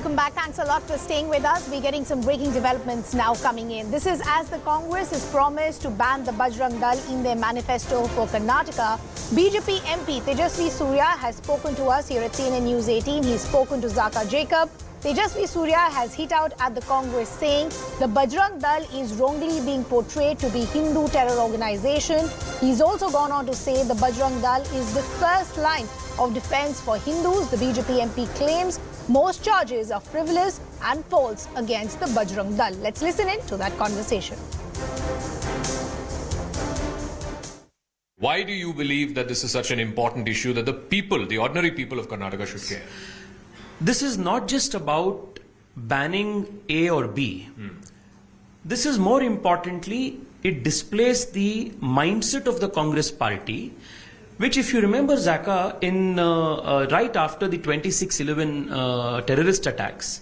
Welcome back. Thanks a lot for staying with us. We're getting some breaking developments now coming in. This is as the Congress has promised to ban the Bajrang Dal in their manifesto for Karnataka. BJP MP Tejasvi Surya has spoken to us here at CNN News 18. He's spoken to Zaka Jacob. Tejasvi Surya has hit out at the Congress saying the Bajrang Dal is wrongly being portrayed to be Hindu terror organization. He's also gone on to say the Bajrang Dal is the first line of defense for Hindus. The BJP MP claims most charges are frivolous and false against the Bajrang Dal. Let's listen in to that conversation. Why do you believe that this is such an important issue that the people, the ordinary people of Karnataka should care? This is not just about banning A or B. This is more importantly, it displays the mindset of the Congress party, which if you remember, Zaka, in right after the 26/11 terrorist attacks,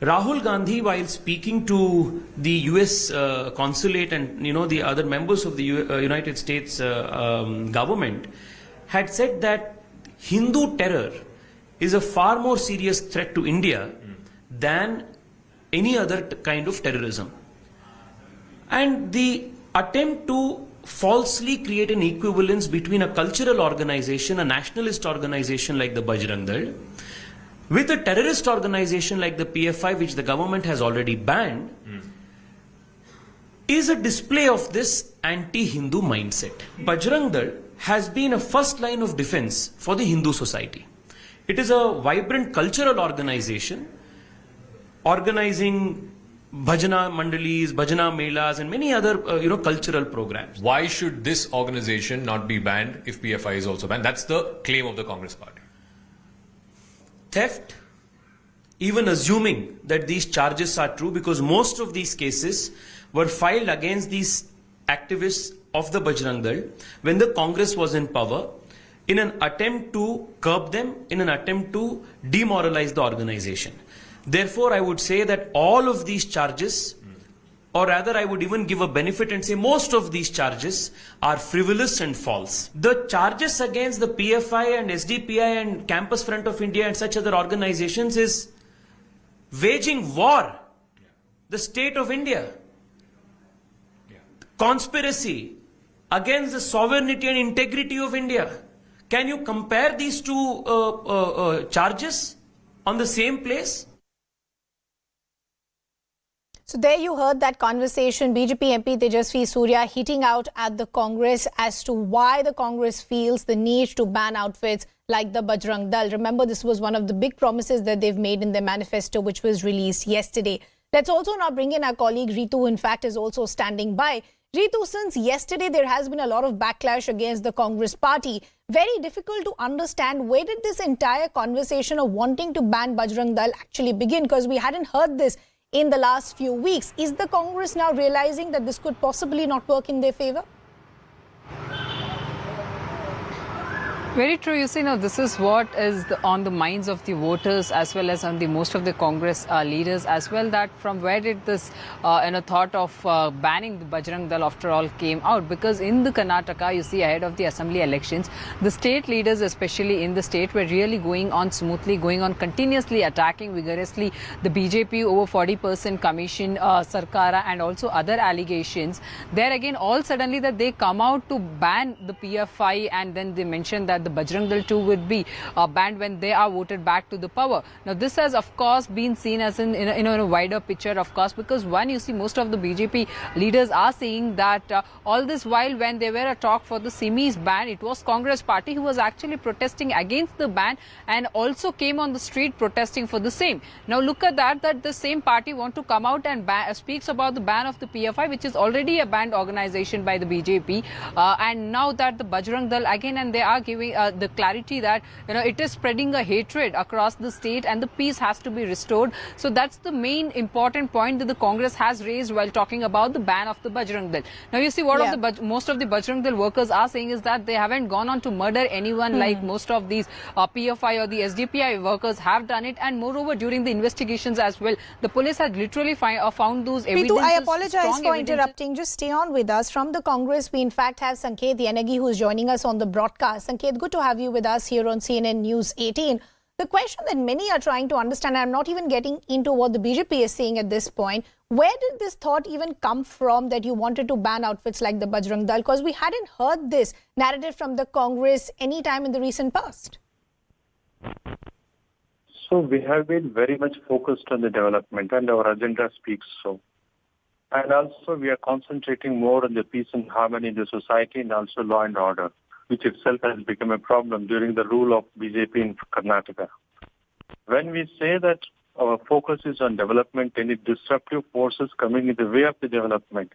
Rahul Gandhi, while speaking to the US consulate and the other members of the United States government, had said that Hindu terror is a far more serious threat to India than any other kind of terrorism. And the attempt to falsely create an equivalence between a cultural organization, a nationalist organization like the Bajrang Dal, with a terrorist organization like the PFI, which the government has already banned, is a display of this anti-Hindu mindset. Bajrang Dal has been a first line of defense for the Hindu society. It is a vibrant cultural organization organizing bhajana mandalis, bhajana melas and many other cultural programs. Why should this organization not be banned if PFI is also banned? That's the claim of the Congress party. Theft, even assuming that these charges are true, because most of these cases were filed against these activists of the Bajrang Dal when the Congress was in power, in an attempt to curb them, in an attempt to demoralize the organization. Therefore, I would say that all of these charges, or rather I would even give a benefit and say most of these charges are frivolous and false. The charges against the PFI and SDPI and Campus Front of India and such other organizations is waging war, the state of India, conspiracy against the sovereignty and integrity of India. Can you compare these two charges on the same place? So there you heard that conversation. BJP MP Tejasvi Surya hitting out at the Congress as to why the Congress feels the need to ban outfits like the Bajrang Dal. Remember, this was one of the big promises that they've made in their manifesto, which was released yesterday. Let's also now bring in our colleague Ritu, in fact, is also standing by. Ritu, since yesterday there has been a lot of backlash against the Congress party. Very difficult to understand where did this entire conversation of wanting to ban Bajrang Dal actually begin, because we hadn't heard this in the last few weeks. Is the Congress now realizing that this could possibly not work in their favor? Very true. You see, now this is what is on the minds of the voters as well as on the most of the Congress leaders as well, that from where did this thought of banning the Bajrang Dal after all came out. Because in the Karnataka, you see, ahead of the assembly elections, the state leaders, especially in the state, were really going on smoothly, going on continuously attacking vigorously the BJP over 40% commission, Sarkara, and also other allegations. There again, all suddenly that they come out to ban the PFI, and then they mention that the Bajrang Dal too would be banned when they are voted back to the power. Now this has of course been seen as in a wider picture, of course, because one, you see, most of the BJP leaders are saying that all this while when they were a talk for the Simis ban, it was Congress party who was actually protesting against the ban and also came on the street protesting for the same. Now look at that the same party want to come out and speaks about the ban of the PFI, which is already a banned organization by the BJP, and now that the Bajrang Dal again, and they are giving the clarity that it is spreading a hatred across the state and the peace has to be restored. So that's the main important point that the Congress has raised while talking about the ban of the Bajrang Dal. Now you see, most of the Bajrang Dal workers are saying is that they haven't gone on to murder anyone like most of these PFI or the SDPI workers have done it, and moreover during the investigations as well, the police had literally found those evidences. Ritu, I apologize for interrupting. Just stay on with us. From the Congress, we in fact have Sanket Yanagi, who is joining us on the broadcast. Sanket, good to have you with us here on CNN News 18. The question that many are trying to understand, and I'm not even getting into what the BJP is saying at this point, where did this thought even come from that you wanted to ban outfits like the Bajrang Dal? Because we hadn't heard this narrative from the Congress any time in the recent past. So we have been very much focused on the development, and our agenda speaks so. And also we are concentrating more on the peace and harmony in the society and also law and order, which itself has become a problem during the rule of BJP in Karnataka. When we say that our focus is on development, any disruptive forces coming in the way of the development,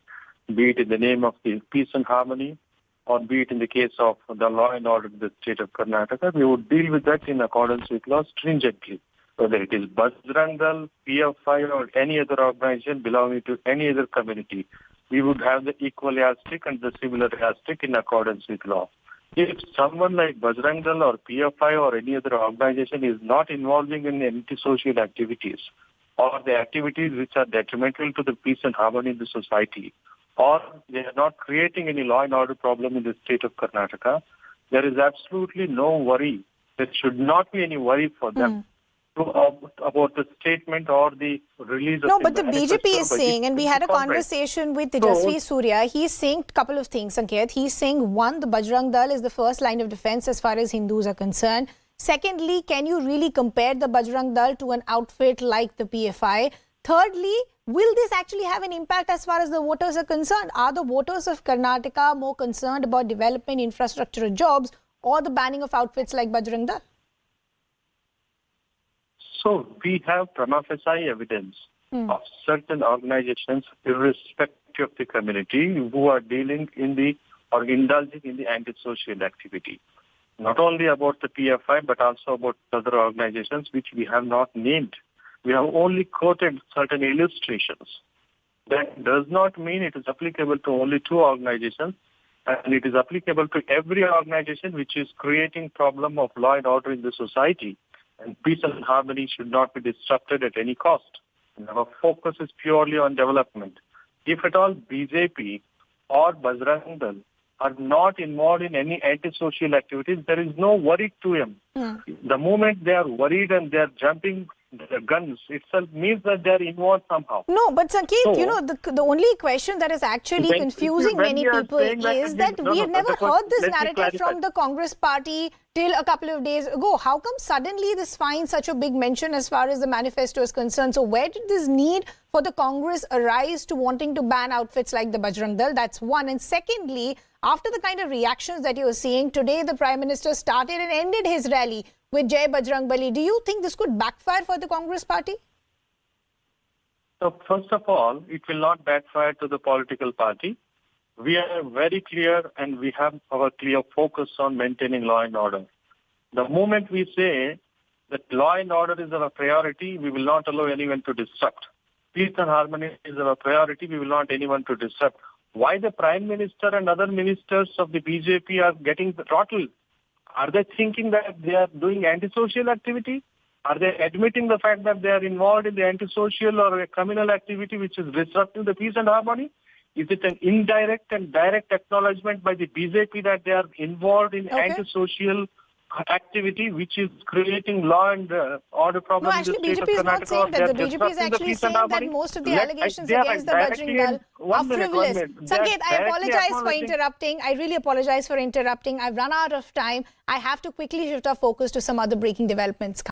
be it in the name of the peace and harmony, or be it in the case of the law and order in the state of Karnataka, we would deal with that in accordance with law stringently. Whether it is Bajrang Dal, PFI, or any other organization belonging to any other community, we would have the equalistic and the similaristic in accordance with law. If someone like Bajrang Dal or PFI or any other organization is not involving in antisocial activities or the activities which are detrimental to the peace and harmony in the society, or they are not creating any law and order problem in the state of Karnataka, there is absolutely no worry. There should not be any worry for them about the statement or the release of... No, but the BJP is saying, and we had a conversation with Tejasvi Surya, he's saying a couple of things, Sanket. He's saying, one, the Bajrang Dal is the first line of defense as far as Hindus are concerned. Secondly, can you really compare the Bajrang Dal to an outfit like the PFI? Thirdly, will this actually have an impact as far as the voters are concerned? Are the voters of Karnataka more concerned about development, infrastructure, and jobs, or the banning of outfits like Bajrang Dal? So we have prima facie evidence of certain organizations, irrespective of the community, who are dealing in the or indulging in the antisocial activity. Not only about the PFI, but also about other organizations which we have not named. We have only quoted certain illustrations. That does not mean it is applicable to only two organizations, and it is applicable to every organization which is creating problem of law and order in the society. And peace and harmony should not be disrupted at any cost. And our focus is purely on development. If at all BJP or Bajrang Dal are not involved in any antisocial activities, there is no worry to them. The moment they are worried and they are jumping the guns itself means that they are involved somehow. No, but Sanket, the only question that is actually confusing many people is that we had never heard this narrative from the Congress party till a couple of days ago. How come suddenly this finds such a big mention as far as the manifesto is concerned? So where did this need for the Congress arise to wanting to ban outfits like the Bajrang Dal? That's one. And secondly, after the kind of reactions that you're seeing, today the Prime Minister started and ended his rally with Jai Bajrangbali. Do you think this could backfire for the Congress party? So first of all, it will not backfire to the political party. We are very clear and we have our clear focus on maintaining law and order. The moment we say that law and order is our priority, we will not allow anyone to disrupt. Peace and harmony is our priority, we will not anyone to disrupt. Why the Prime Minister and other ministers of the BJP are getting throttled? Are they thinking that they are doing antisocial activity? Are they admitting the fact that they are involved in the antisocial or a communal activity which is disrupting the peace and harmony? Is it an indirect and direct acknowledgement by the BJP that they are involved in antisocial activity which is creating law and order problems in the state of Karnataka? No, actually BJP is not saying that. The BJP is actually saying that most of the allegations against the Bajrang Dal are frivolous. Sanket, I apologize for interrupting. I really apologize for interrupting. I've run out of time. I have to quickly shift our focus to some other breaking developments.